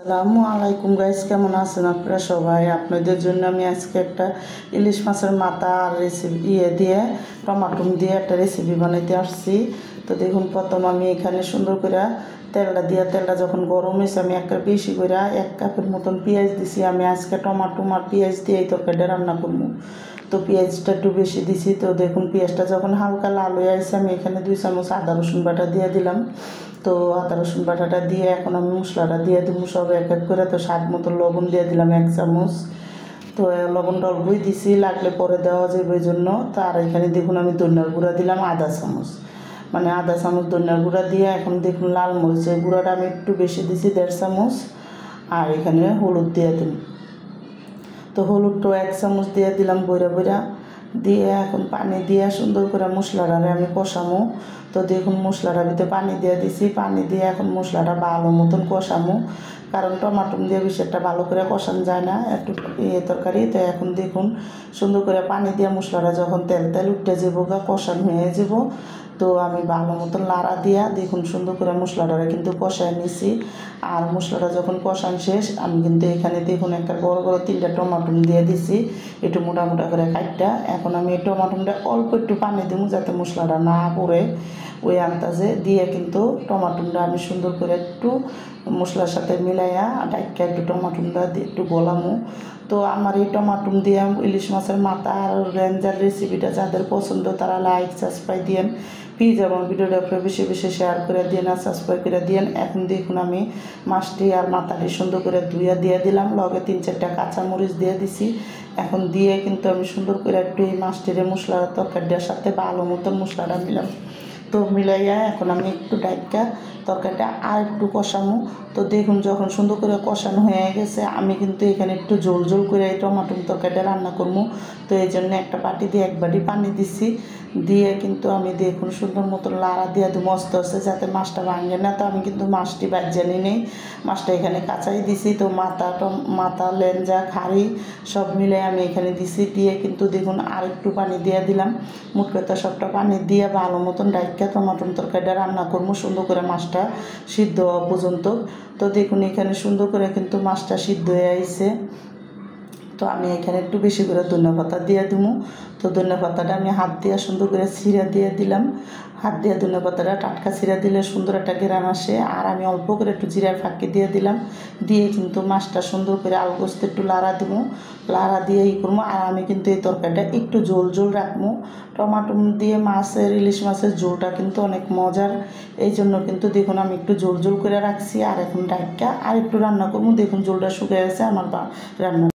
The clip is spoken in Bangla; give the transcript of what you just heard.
আসসালামু আলাইকুম গাইস, কেমন আছেন আপনারা সবাই? আপনাদের জন্য আমি আজকে একটা ইলিশ মাছের মাথা আর রেসিপি দিয়ে টমাটো দিয়ে একটা রেসিপি বানাইতে আসছি। তো দেখুন, প্রথম আমি এখানে সুন্দর করে তেলটা যখন গরম হয়েছে আমি একটা বেশি করে 1 কাপের মতন পেঁয়াজ দিছি। আমি আজকে টমাটো আর পেঁয়াজ দিয়ে এই তরকারিটা রান্না করবো। তো পেঁয়াজটা একটু বেশি দিছি। তো দেখুন, পেঁয়াজটা যখন হালকা লাল হয়ে আসছে আমি এখানে 2 চামচ আদা রসুন বাটা দিয়ে দিলাম। তো আদা রসুন বাটাটা দিয়ে এখন আমি মশলাটা দিয়ে দেবো সব এক এক করে। তো স্বাদ মতো লবণ দিয়ে দিলাম 1 চামচ। তো লবণটা অল্পই দিছি, লাগলে পরে দেওয়া যাবে এই জন্য। তো আর এখানে দেখুন আমি ধনিয়ার গুঁড়া দিলাম আধা চামচ, মানে আধা চামচ ধনিয়ার গুঁড়া দিয়ে এখন দেখুন লাল মরিচের গুঁড়াটা আমি একটু বেশি দিছি 1.5 চামচ। আর এখানে হলুদ দিয়ে দিন। তো হলুদটাও 1 চামচ দিয়ে দিলাম বইরা দিয়ে এখন পানি দিয়ে সুন্দর করে মশলাটা আমি কষামো। তো দেখুন মশলাটার ভিতরে পানি দিয়ে দিছি, পানি দিয়ে এখন মশলাটা ভালো মতন কষামো, কারণ টমাটো দিয়ে বেশি একটা ভালো করে কষানো যায় না একটু তরকারি। তো এখন দেখুন সুন্দর করে পানি দিয়ে মশলাটা যখন তেল উঠে যাবো বা কষানো হয়ে যাব, তো আমি ভালো মতন লাড়া দিয়া দেখুন সুন্দর করে মশলাটা কিন্তু কষায় নিছি। আর মশলাটা যখন কষান শেষ আমি কিন্তু এখানে দেখুন একটা বড় 3টা টমাটো দিয়ে দিছি, একটু মোটা করে কাটটা। এখন আমি এই টমাটোটা অল্প একটু পানি দেবো যাতে মশলাটা না পড়ে, ওই আন্দাজে দিয়ে কিন্তু টমাটোটা আমি সুন্দর করে একটু মশলার সাথে মিলাইয়া ডাইকা একটু টমাটোটা দিয়ে একটু গলামো। তো আমার এই টমাটো দিয়ে ইলিশ মাছের মাথা আর রেঞ্জার রেসিপিটা যাদের পছন্দ তারা লাইক সাবস্ক্রাইব দিয়েন। প্লিজ আমার ভিডিওটা বেশি শেয়ার করে দিন আর সাবস্ক্রাইব করে দিন। এখন দেখুন আমি মাছটি আর মাথাটি সুন্দর করে ধুইয়া দিয়ে দিলাম, লগে 3-4টা কাঁচামরিচ দিয়ে দিছি। এখন দিয়ে কিন্তু আমি সুন্দর করে একটু এই মাছটির মশলা তরকারিটার সাথে ভালো মতন মশলাটা মিলাম। তো মিলাইয়া এখন আমি একটু ডাইকা তরকারিটা আর একটু কষানো। তো দেখুন যখন সুন্দর করে কষানো হয়ে গেছে আমি কিন্তু এখানে একটু ঝোল করে এই টমাটো তরকারিটা রান্না করবো। তো এই জন্য একটা বাটি দিয়ে 1 বাটি পানি দিছি, দিয়ে কিন্তু আমি দেখুন সুন্দর মতন লাড়া দিয়ে দেবো আস্তে যাতে মাছটা ভাঙে না। তো আমি কিন্তু মাছটি জানি নেই, মাছটা এখানে কাঁচাই দিছি। তো মাথা লেঞ্জা খাড়ি সব মিলে আমি এখানে দিছি, দিয়ে কিন্তু দেখুন আর একটু পানি দিয়ে দিলাম। মোট কথা সবটা পানি দিয়ে ভালো মতন ডাইকা টমাটো তরকারিটা রান্না করবো সুন্দর করে মাছটা সিদ্ধ হওয়া পর্যন্ত। তো দেখুন এখানে সুন্দর করে কিন্তু মাছটা সিদ্ধ হয়ে আইছে। তো আমি এখানে একটু বেশি করে ধনিয়া পাতা দিয়ে দিব। তো ধনিয়া পাতাটা আমি হাত দিয়ে সুন্দর করে ছিঁড়া দিয়ে দিলাম। হাত দিয়ে ধনিয়া পাতাটা টাটকা ছিঁড়া দিলে সুন্দর একটা ঘ্রাণ আসে। আর আমি অল্প করে একটু জিরার ফাঁকি দিয়ে দিলাম, দিয়ে কিন্তু মাছটা সুন্দর করে আলু গোস্ত একটু লাড়া দিব, লাড়া দিয়ে করবো। আর আমি কিন্তু এই তরকারিটা একটু ঝোল রাখবো। টমাটো দিয়ে মাছের ইলিশ মাছের ঝোলটা কিন্তু অনেক মজার, এই জন্য কিন্তু দেখুন আমি একটু ঝোল করে রাখছি। আর এখন ডাইকা আর একটু রান্না করবো। দেখুন ঝোলটা শুকিয়ে গেছে আমার রান্না।